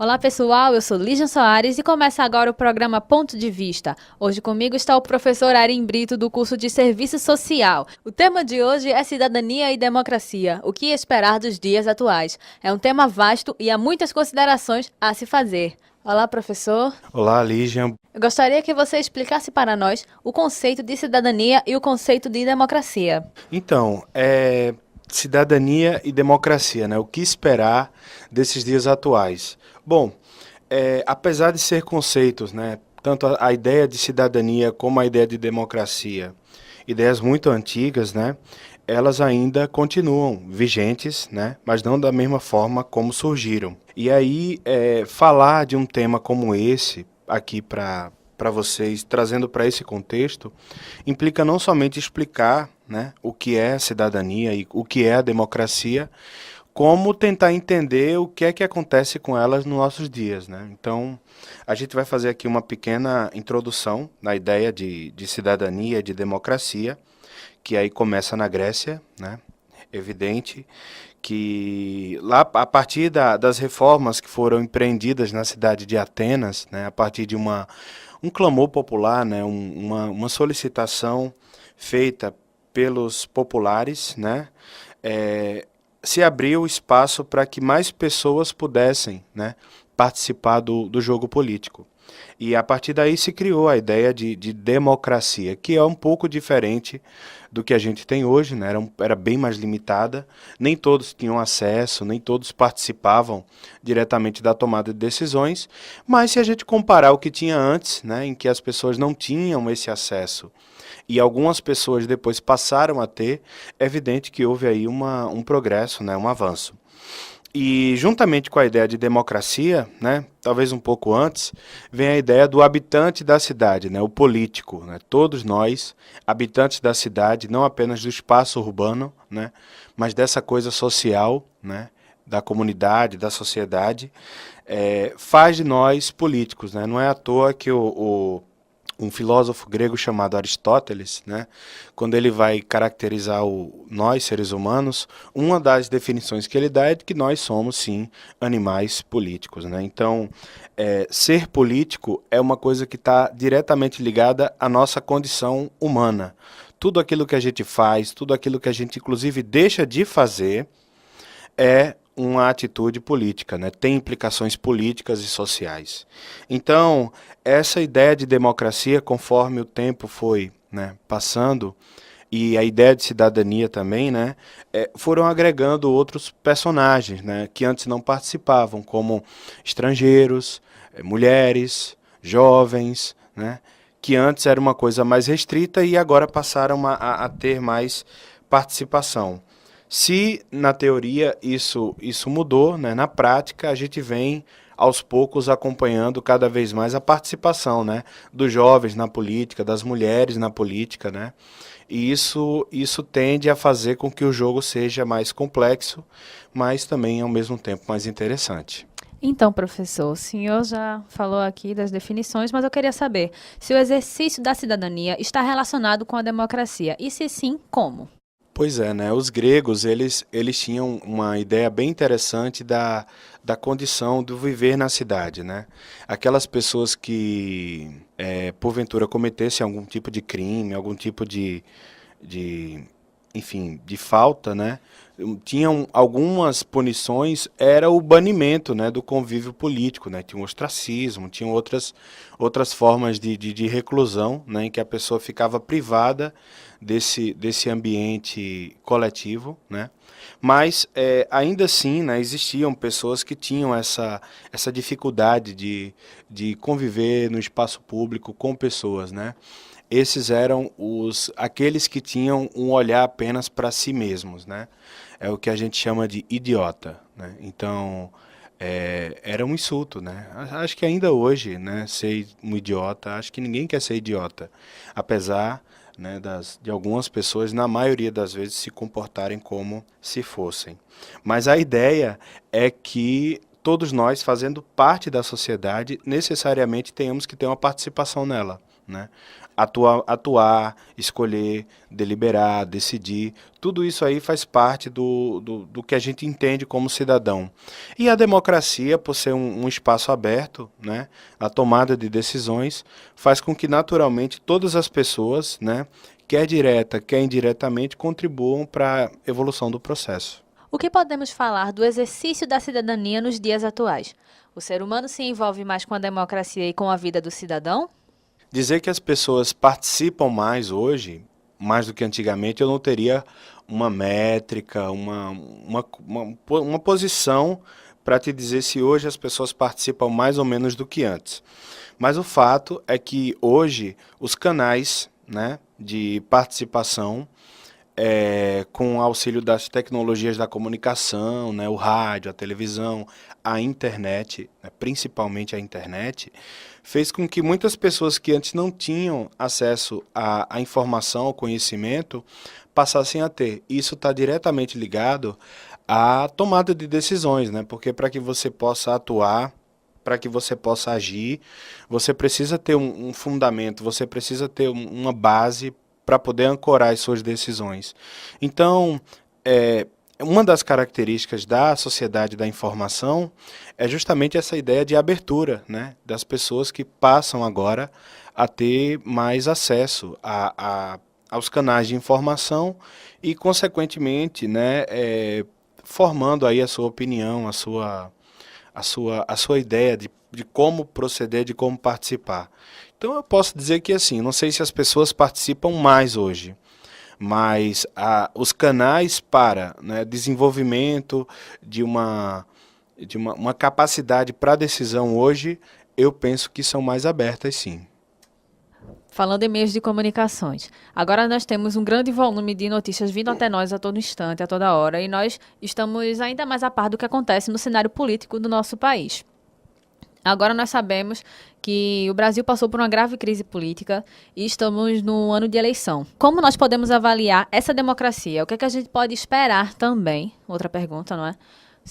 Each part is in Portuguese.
Olá pessoal, eu sou Lígia Soares e começa agora o programa Ponto de Vista. Hoje comigo está o professor Arim Brito do curso de Serviço Social. O tema de hoje é cidadania e democracia, o que esperar dos dias atuais. É um tema vasto e há muitas considerações a se fazer. Olá professor. Olá, Lígia. Eu gostaria que você explicasse para nós o conceito de cidadania e o conceito de democracia. Então, cidadania e democracia, né? O que esperar desses dias atuais? Bom, apesar de ser conceitos, né? Tanto a ideia de cidadania como a ideia de democracia, ideias muito antigas, né? Elas ainda continuam vigentes, né? Mas não da mesma forma como surgiram. E aí, falar de um tema como esse aqui para vocês, trazendo para esse contexto, implica não somente explicar, né, o que é cidadania e o que é a democracia, como tentar entender o que é que acontece com elas nos nossos dias, né? Então, a gente vai fazer aqui uma pequena introdução na ideia de cidadania, de democracia, que aí começa na Grécia, né? Evidente que lá a partir das reformas que foram empreendidas na cidade de Atenas, né, a partir de um clamor popular, né, uma solicitação feita pelos populares, né, se abriu espaço para que mais pessoas pudessem, né, participar do jogo político. E a partir daí se criou a ideia de democracia, que é um pouco diferente do que a gente tem hoje, né? Era bem mais limitada, nem todos tinham acesso, nem todos participavam diretamente da tomada de decisões, mas se a gente comparar o que tinha antes, né, em que as pessoas não tinham esse acesso, e algumas pessoas depois passaram a ter, é evidente que houve aí um progresso, né, um avanço. E juntamente com a ideia de democracia, né, talvez um pouco antes, vem a ideia do habitante da cidade, né, o político, né, todos nós, habitantes da cidade, não apenas do espaço urbano, né, mas dessa coisa social, né, da comunidade, da sociedade, faz de nós políticos, né, não é à toa que um filósofo grego chamado Aristóteles, né, quando ele vai caracterizar nós, seres humanos, uma das definições que ele dá é de que nós somos, sim, animais políticos. Né? Então, ser político é uma coisa que está diretamente ligada à nossa condição humana. Tudo aquilo que a gente faz, tudo aquilo que a gente, inclusive, deixa de fazer, é uma atitude política, né? Tem implicações políticas e sociais. Então, essa ideia de democracia, conforme o tempo foi, né, passando, e a ideia de cidadania também, né, foram agregando outros personagens, né, que antes não participavam, como estrangeiros, mulheres, jovens, né, que antes era uma coisa mais restrita e agora passaram a ter mais participação. Se na teoria isso mudou, né, na prática a gente vem aos poucos acompanhando cada vez mais a participação, né, dos jovens na política, das mulheres na política, né, e isso tende a fazer com que o jogo seja mais complexo, mas também ao mesmo tempo mais interessante. Então, professor, o senhor já falou aqui das definições, mas eu queria saber se o exercício da cidadania está relacionado com a democracia e se sim, como? Pois é, né? Os gregos, eles tinham uma ideia bem interessante da condição do viver na cidade, né? Aquelas pessoas que, porventura, cometessem algum tipo de crime, algum tipo de, enfim, de falta, né? Tinham algumas punições, era o banimento, né, do convívio político, né? Tinha o ostracismo, tinham outras formas de reclusão, né, em que a pessoa ficava privada desse ambiente coletivo, né? Mas ainda assim, né, existiam pessoas que tinham essa dificuldade de conviver no espaço público com pessoas, né? Esses eram aqueles que tinham um olhar apenas para si mesmos, né? É o que a gente chama de idiota, né? Então, era um insulto, né? Acho que ainda hoje, né, ser um idiota, acho que ninguém quer ser idiota, apesar, né, de algumas pessoas, na maioria das vezes, se comportarem como se fossem. Mas a ideia é que todos nós, fazendo parte da sociedade, necessariamente tenhamos que ter uma participação nela. né? Atuar, escolher, deliberar, decidir, tudo isso aí faz parte do que a gente entende como cidadão. E a democracia, por ser um espaço aberto, né, a tomada de decisões, faz com que naturalmente todas as pessoas, né, quer direta, quer indiretamente, contribuam para a evolução do processo. O que podemos falar do exercício da cidadania nos dias atuais? O ser humano se envolve mais com a democracia e com a vida do cidadão? Dizer que as pessoas participam mais hoje, mais do que antigamente, eu não teria uma métrica, uma posição para te dizer se hoje as pessoas participam mais ou menos do que antes. Mas o fato é que hoje os canais, né, de participação com o auxílio das tecnologias da comunicação, né, o rádio, a televisão, a internet, né, principalmente a internet, fez com que muitas pessoas que antes não tinham acesso à informação, ao conhecimento, passassem a ter. Isso está diretamente ligado à tomada de decisões, né? Porque para que você possa atuar, para que você possa agir, você precisa ter um fundamento, você precisa ter uma base para poder ancorar as suas decisões. Então, uma das características da sociedade da informação é justamente essa ideia de abertura, né, das pessoas que passam agora a ter mais acesso aos canais de informação e, consequentemente, né, formando aí a sua opinião, a sua ideia de como proceder, de como participar. Então eu posso dizer que assim, não sei se as pessoas participam mais hoje, mas os canais para, né, desenvolvimento de uma capacidade para decisão hoje, eu penso que são mais abertas, sim. Falando em meios de comunicações, agora nós temos um grande volume de notícias vindo até nós a todo instante, a toda hora, e nós estamos ainda mais a par do que acontece no cenário político do nosso país. Agora nós sabemos que o Brasil passou por uma grave crise política e estamos no ano de eleição. Como nós podemos avaliar essa democracia? O que é que a gente pode esperar também? Outra pergunta, não é?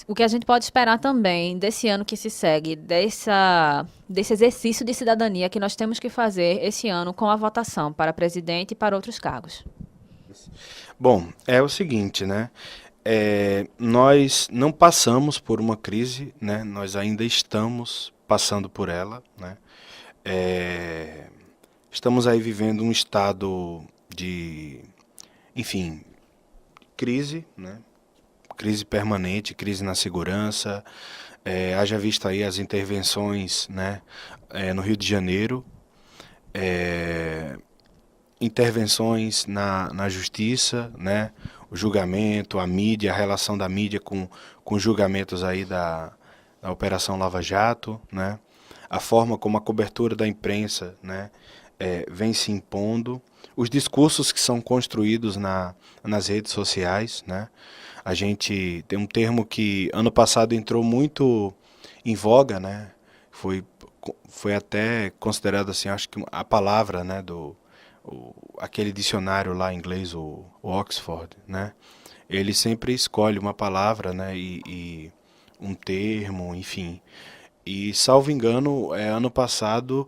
O que a gente pode esperar também desse ano que se segue, desse exercício de cidadania que nós temos que fazer esse ano com a votação para presidente e para outros cargos? Bom, é o seguinte, né? Nós não passamos por uma crise, né? Nós ainda estamos passando por ela, né? Estamos aí vivendo um estado de, enfim, crise, né? Crise permanente, crise na segurança. Haja visto aí as intervenções, né, no Rio de Janeiro, intervenções na justiça, né, o julgamento, a mídia, a relação da mídia com julgamentos aí da Operação Lava Jato, né, a forma como a cobertura da imprensa, né, vem se impondo, os discursos que são construídos nas redes sociais, né. A gente tem um termo que ano passado entrou muito em voga, né, foi até considerado assim, acho que a palavra, né, aquele dicionário lá em inglês, o Oxford, né, ele sempre escolhe uma palavra, né, e um termo, enfim. E, salvo engano, ano passado,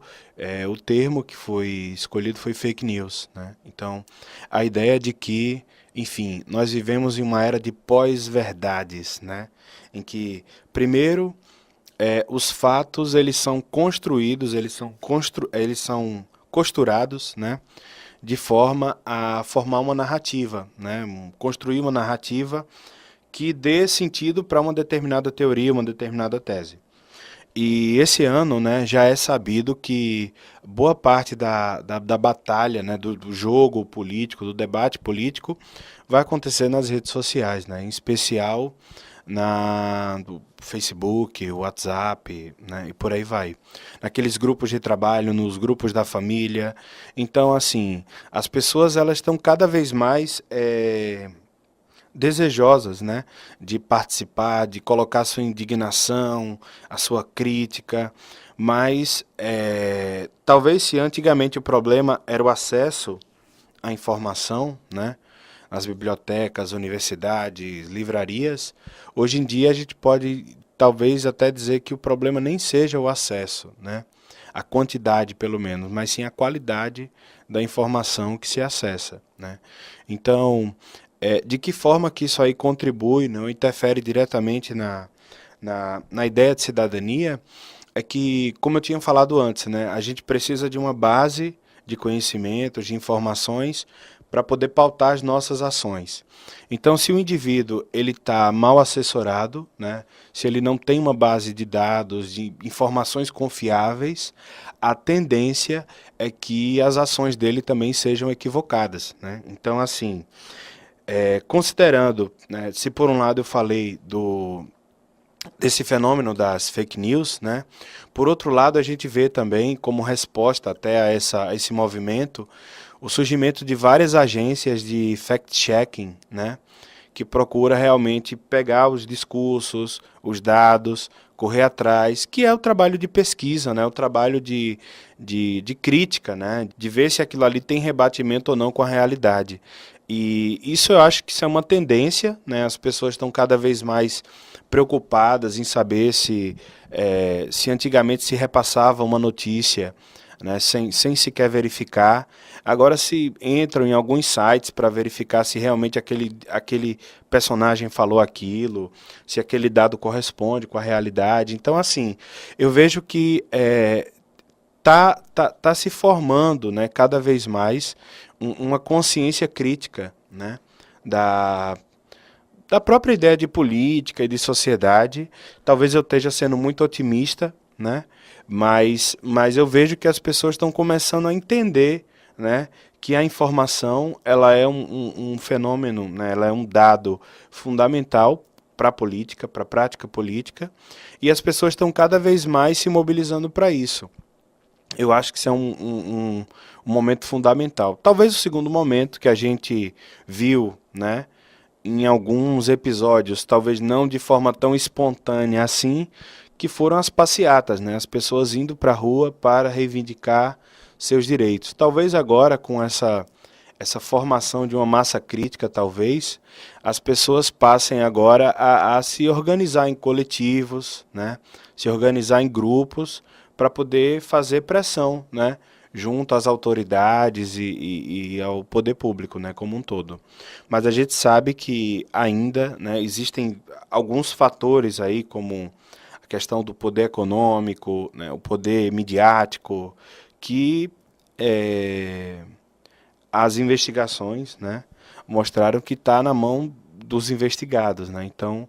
o termo que foi escolhido foi fake news, né? Então, a ideia de que, enfim, nós vivemos em uma era de pós-verdades, né? Em que, primeiro, os fatos eles são construídos, eles são costurados, né? De forma a formar uma narrativa, né? Construir uma narrativa que dê sentido para uma determinada teoria, uma determinada tese. E esse ano, né, já é sabido que boa parte da batalha, né, do jogo político, do debate político, vai acontecer nas redes sociais, né, em especial do Facebook, WhatsApp, né, e por aí vai. Naqueles grupos de trabalho, nos grupos da família. Então, assim, as pessoas elas estão cada vez mais desejosas, né, de participar, de colocar a sua indignação, a sua crítica, mas talvez se antigamente o problema era o acesso à informação, né, nas bibliotecas, universidades, livrarias, hoje em dia a gente pode talvez até dizer que o problema nem seja o acesso, né, a quantidade pelo menos, mas sim a qualidade da informação que se acessa, né? Então, de que forma que isso aí contribui, não interfere diretamente na ideia de cidadania, é que, como eu tinha falado antes, né, a gente precisa de uma base de conhecimentos, de informações, para poder pautar as nossas ações. Então, se o indivíduo ele está mal assessorado, né, se ele não tem uma base de dados, de informações confiáveis, a tendência é que as ações dele também sejam equivocadas, né? Então, assim, considerando, né, se por um lado eu falei desse fenômeno das fake news, né? Por outro lado, a gente vê também como resposta até a esse movimento o surgimento de várias agências de fact-checking, né? Que procura realmente pegar os discursos, os dados, correr atrás, que é o trabalho de pesquisa, né? O trabalho de crítica, né? De ver se aquilo ali tem rebatimento ou não com a realidade. E isso eu acho que isso é uma tendência, né? As pessoas estão cada vez mais preocupadas em saber se antigamente se repassava uma notícia, né, sem sequer verificar. Agora se entram em alguns sites para verificar se realmente aquele personagem falou aquilo, se aquele dado corresponde com a realidade. Então, assim, eu vejo que tá se formando, né, cada vez mais uma consciência crítica, né, da, da própria ideia de política e de sociedade. Talvez eu esteja sendo muito otimista, né, mas eu vejo que as pessoas estão começando a entender, né, que a informação ela é um fenômeno, né, ela é um dado fundamental para a política, para a prática política, e as pessoas estão cada vez mais se mobilizando para isso. Eu acho que isso é um momento fundamental. Talvez o segundo momento que a gente viu, né, em alguns episódios, talvez não de forma tão espontânea assim, que foram as passeatas, né, as pessoas indo para a rua para reivindicar seus direitos. Talvez agora, com essa formação de uma massa crítica, talvez, as pessoas passem agora a se organizar em coletivos, né, se organizar em grupos, para poder fazer pressão, né, junto às autoridades e ao poder público, né, como um todo. Mas a gente sabe que ainda, né, existem alguns fatores aí, como a questão do poder econômico, né, o poder midiático, que as investigações, né, mostraram que está na mão dos investigados, né? Então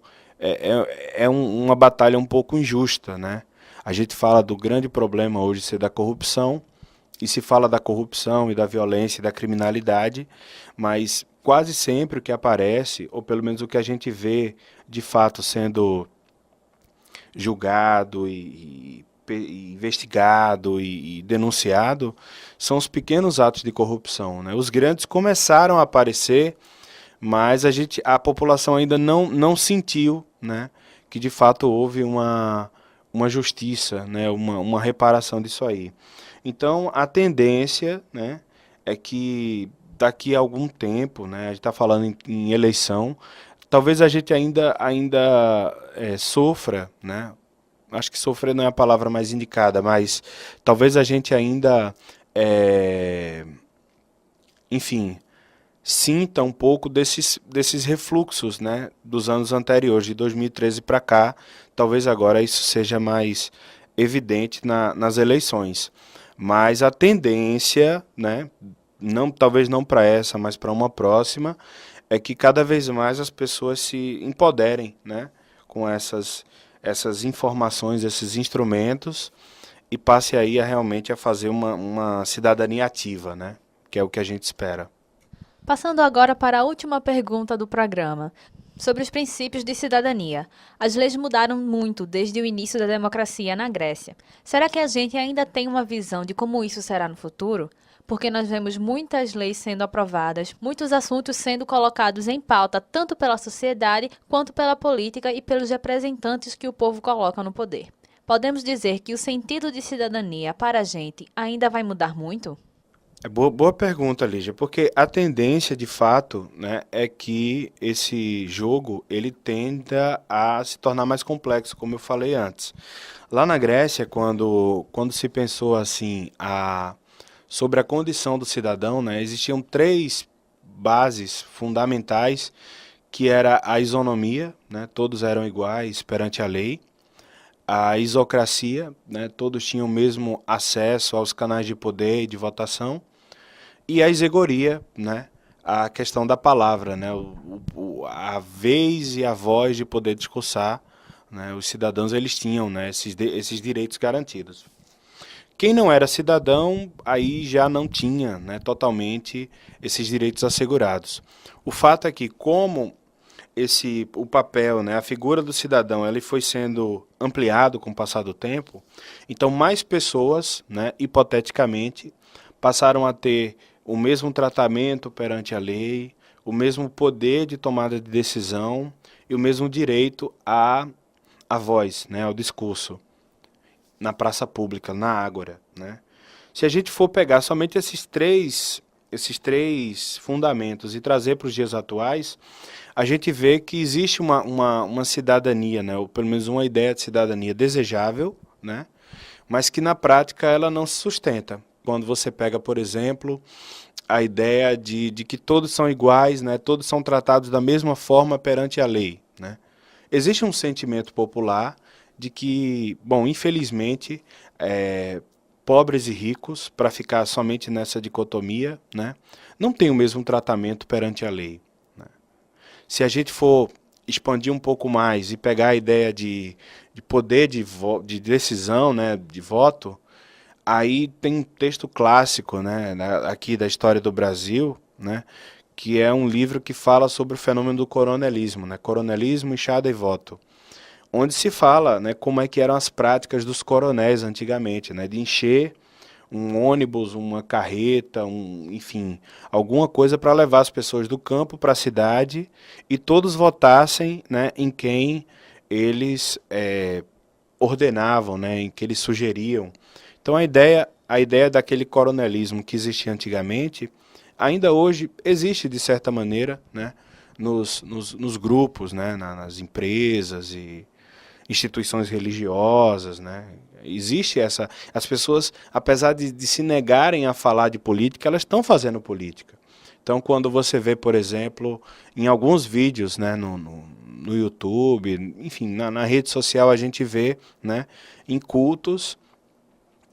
uma batalha um pouco injusta, né? A gente fala do grande problema hoje ser da corrupção, e se fala da corrupção e da violência e da criminalidade, mas quase sempre o que aparece, ou pelo menos o que a gente vê de fato sendo julgado e investigado e denunciado, são os pequenos atos de corrupção, né? Os grandes começaram a aparecer, mas a população ainda não sentiu, né, que de fato houve uma justiça, né, uma reparação disso aí. Então, a tendência, né, é que daqui a algum tempo, né, a gente está falando em eleição, talvez a gente ainda sofra, né, acho que sofrer não é a palavra mais indicada, mas talvez a gente ainda, enfim, sinta um pouco desses refluxos, né, dos anos anteriores, de 2013 para cá. Talvez agora isso seja mais evidente nas eleições. Mas a tendência, né, talvez não para essa, mas para uma próxima, é que cada vez mais as pessoas se empoderem, né, com essas informações, esses instrumentos, e passe aí realmente a fazer uma cidadania ativa, né, que é o que a gente espera. Passando agora para a última pergunta do programa, sobre os princípios de cidadania. As leis mudaram muito desde o início da democracia na Grécia. Será que a gente ainda tem uma visão de como isso será no futuro? Porque nós vemos muitas leis sendo aprovadas, muitos assuntos sendo colocados em pauta tanto pela sociedade quanto pela política e pelos representantes que o povo coloca no poder. Podemos dizer que o sentido de cidadania para a gente ainda vai mudar muito? Boa pergunta, Lígia, porque a tendência, de fato, né, é que esse jogo ele tenda a se tornar mais complexo, como eu falei antes. Lá na Grécia, quando se pensou assim sobre a condição do cidadão, né, existiam três bases fundamentais, que era a isonomia, né, todos eram iguais perante a lei, a isocracia, né, todos tinham o mesmo acesso aos canais de poder e de votação, e a isegoria, né? A questão da palavra, né? A vez e a voz de poder discursar, né? Os cidadãos eles tinham, né? Esses direitos garantidos. Quem não era cidadão, aí já não tinha, né, totalmente esses direitos assegurados. O fato é que, como o papel, né, a figura do cidadão, ele foi sendo ampliado com o passar do tempo, então mais pessoas, né, hipoteticamente, passaram a ter o mesmo tratamento perante a lei, o mesmo poder de tomada de decisão e o mesmo direito à voz, né, ao discurso na praça pública, na ágora, né? Se a gente for pegar somente esses três fundamentos e trazer para os dias atuais, a gente vê que existe uma cidadania, né, ou pelo menos uma ideia de cidadania desejável, né, mas que na prática ela não se sustenta. Quando você pega, por exemplo, a ideia de que todos são iguais, né, todos são tratados da mesma forma perante a lei, né. Existe um sentimento popular de que, bom, infelizmente, pobres e ricos, para ficar somente nessa dicotomia, né, não têm o mesmo tratamento perante a lei. Né. Se a gente for expandir um pouco mais e pegar a ideia de poder de decisão, né, de voto, aí tem um texto clássico, né, aqui da história do Brasil, né, que é um livro que fala sobre o fenômeno do coronelismo, né, coronelismo, enxada e voto, onde se fala, né, como é que eram as práticas dos coronéis antigamente, né, de encher um ônibus, uma carreta, enfim, alguma coisa para levar as pessoas do campo para a cidade e todos votassem, né, em quem eles ordenavam, né, em que eles sugeriam. Então a ideia daquele coronelismo que existia antigamente, ainda hoje existe de certa maneira, né, nos grupos, né, nas empresas e instituições religiosas, né? Existe essa. As pessoas, apesar de se negarem a falar de política, elas estão fazendo política. Então, quando você vê, por exemplo, em alguns vídeos, né, no YouTube, enfim, na rede social, a gente vê, né, em cultos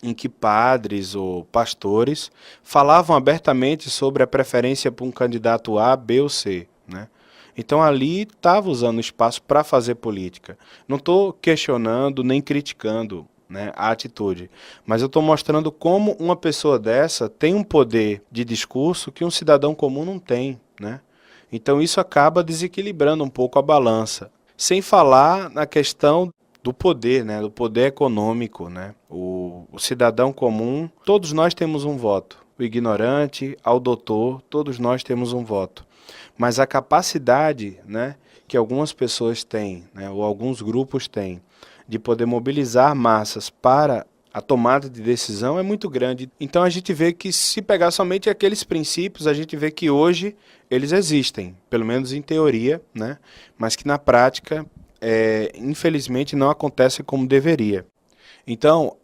em que padres ou pastores falavam abertamente sobre a preferência por um candidato A, B ou C, né? Então ali estava usando o espaço para fazer política. Não estou questionando nem criticando, né, a atitude, mas eu estou mostrando como uma pessoa dessa tem um poder de discurso que um cidadão comum não tem, né? Então isso acaba desequilibrando um pouco a balança. Sem falar na questão do poder, né, do poder econômico, né? O cidadão comum, todos nós temos um voto. O ignorante, ao doutor, todos nós temos um voto. Mas a capacidade, né, que algumas pessoas têm, né, ou alguns grupos têm, de poder mobilizar massas para a tomada de decisão é muito grande. Então a gente vê que se pegar somente aqueles princípios, a gente vê que hoje eles existem, pelo menos em teoria, né, mas que na prática, infelizmente, não acontece como deveria. Então,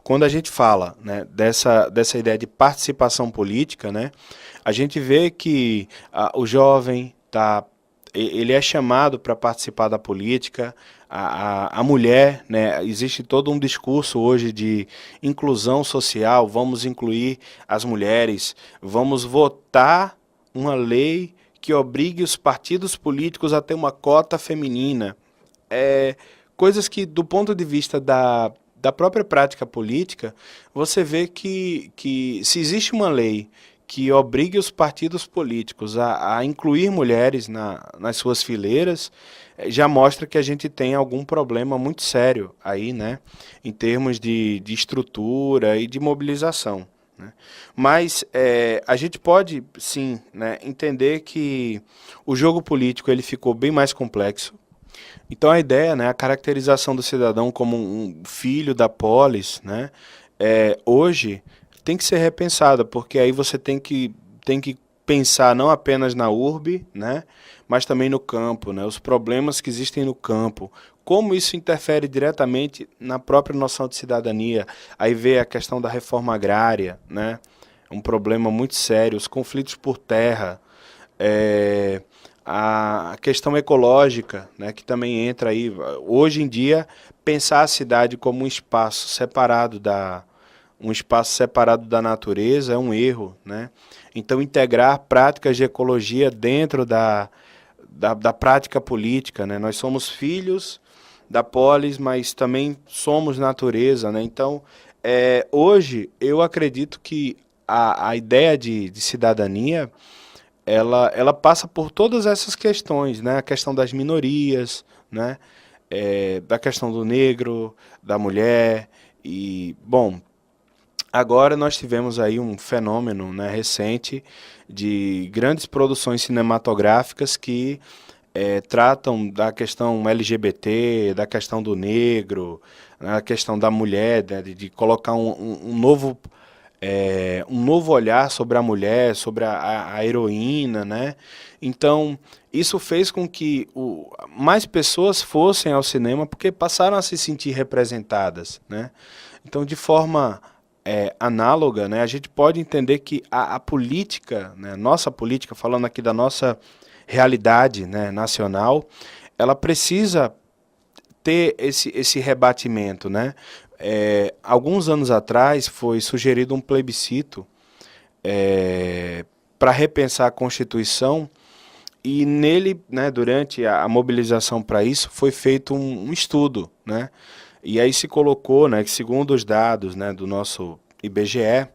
quando a gente fala, né, dessa ideia de participação política, né, a gente vê que o jovem ele é chamado para participar da política, a mulher, né, existe todo um discurso hoje de inclusão social, vamos incluir as mulheres, vamos votar uma lei que obrigue os partidos políticos a ter uma cota feminina. É, coisas que, do ponto de vista da própria prática política, você vê que se existe uma lei que obrigue os partidos políticos a incluir mulheres nas suas fileiras, já mostra que a gente tem algum problema muito sério aí, né, em termos de estrutura e de mobilização. Né? Mas a gente pode, sim, né, entender que o jogo político ele ficou bem mais complexo. Então a ideia, né, a caracterização do cidadão como um filho da polis, né, hoje tem que ser repensada, porque aí você tem que pensar não apenas na urbe, né, mas também no campo, né, os problemas que existem no campo, como isso interfere diretamente na própria noção de cidadania. Aí vê a questão da reforma agrária, né, um problema muito sério, os conflitos por terra, a questão ecológica, né, que também entra aí. Hoje em dia, pensar a cidade como um espaço separado da natureza é um erro, né? Então, integrar práticas de ecologia dentro da prática política, né? Nós somos filhos da polis, mas também somos natureza, né? Então, hoje, eu acredito que a ideia de cidadania, ela passa por todas essas questões, né? A questão das minorias, né? Da questão do negro, da mulher, e, bom, agora nós tivemos aí um fenômeno, né, recente de grandes produções cinematográficas que tratam da questão LGBT, da questão do negro, né, a questão da mulher, né, de colocar um novo olhar sobre a mulher, sobre a heroína, né? Então, isso fez com que mais pessoas fossem ao cinema porque passaram a se sentir representadas, né? Então, de forma análoga, né, a gente pode entender que a política, né, nossa política, falando aqui da nossa realidade, né, nacional, ela precisa ter esse rebatimento, né? Alguns anos atrás foi sugerido um plebiscito para repensar a Constituição, e nele, né, durante a mobilização para isso, foi feito um estudo, né? E aí se colocou, né, que segundo os dados, né, do nosso IBGE,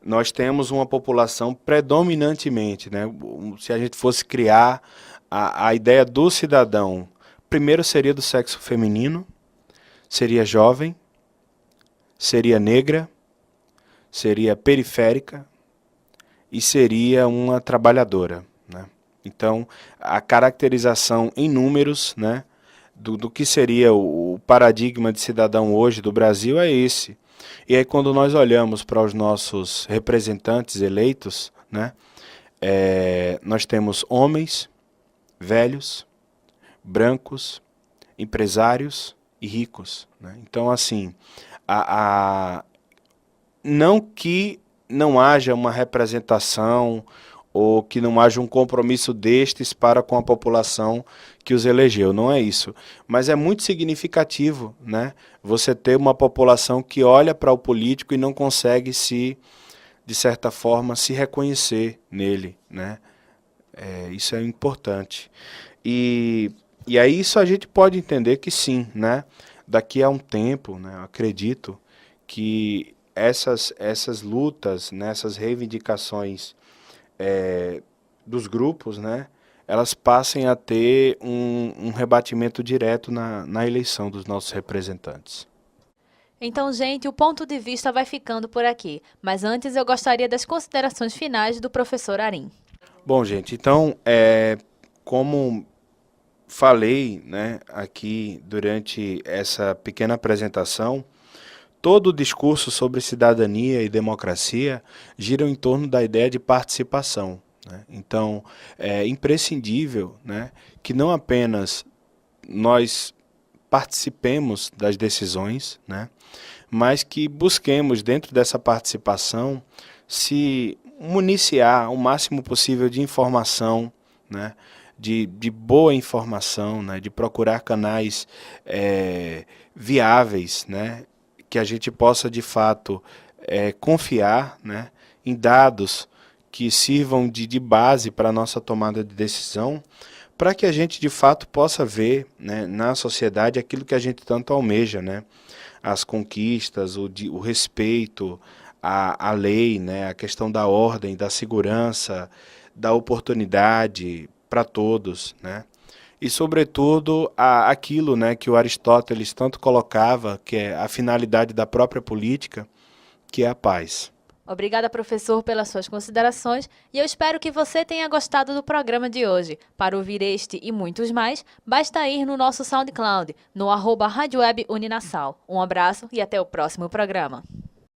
nós temos uma população predominantemente, né, se a gente fosse criar a ideia do cidadão, primeiro seria do sexo feminino, seria jovem, seria negra, seria periférica e seria uma trabalhadora, né? Então, a caracterização em números, né, do que seria o paradigma de cidadão hoje do Brasil é esse. E aí, quando nós olhamos para os nossos representantes eleitos, né, nós temos homens, velhos, brancos, empresários e ricos, né? Então, assim, não que não haja uma representação ou que não haja um compromisso destes para com a população que os elegeu, não é isso. Mas é muito significativo, né, você ter uma população que olha para o político e não consegue de certa forma, se reconhecer nele, né? Isso é importante. E aí isso a gente pode entender que sim, né? Daqui a um tempo, né, eu acredito que essas lutas, né, essas reivindicações dos grupos, né, elas passem a ter um rebatimento direto na eleição dos nossos representantes. Então, gente, o ponto de vista vai ficando por aqui. Mas antes eu gostaria das considerações finais do professor Arim. Bom, gente, então, como falei, né, aqui durante essa pequena apresentação, todo o discurso sobre cidadania e democracia gira em torno da ideia de participação, né? Então, é imprescindível, né, que não apenas nós participemos das decisões, né, mas que busquemos, dentro dessa participação, se municiar o máximo possível de informação, né, de boa informação, né, de procurar canais viáveis, né, que a gente possa, de fato, confiar, né, em dados que sirvam de base para a nossa tomada de decisão, para que a gente, de fato, possa ver, né, na sociedade aquilo que a gente tanto almeja, né, as conquistas, o respeito à lei, né, a questão da ordem, da segurança, da oportunidade para todos, né? E, sobretudo, aquilo, né, que o Aristóteles tanto colocava, que é a finalidade da própria política, que é a paz. Obrigada, professor, pelas suas considerações e eu espero que você tenha gostado do programa de hoje. Para ouvir este e muitos mais, basta ir no nosso SoundCloud, no @Rádio Web Uninasal. Um abraço e até o próximo programa.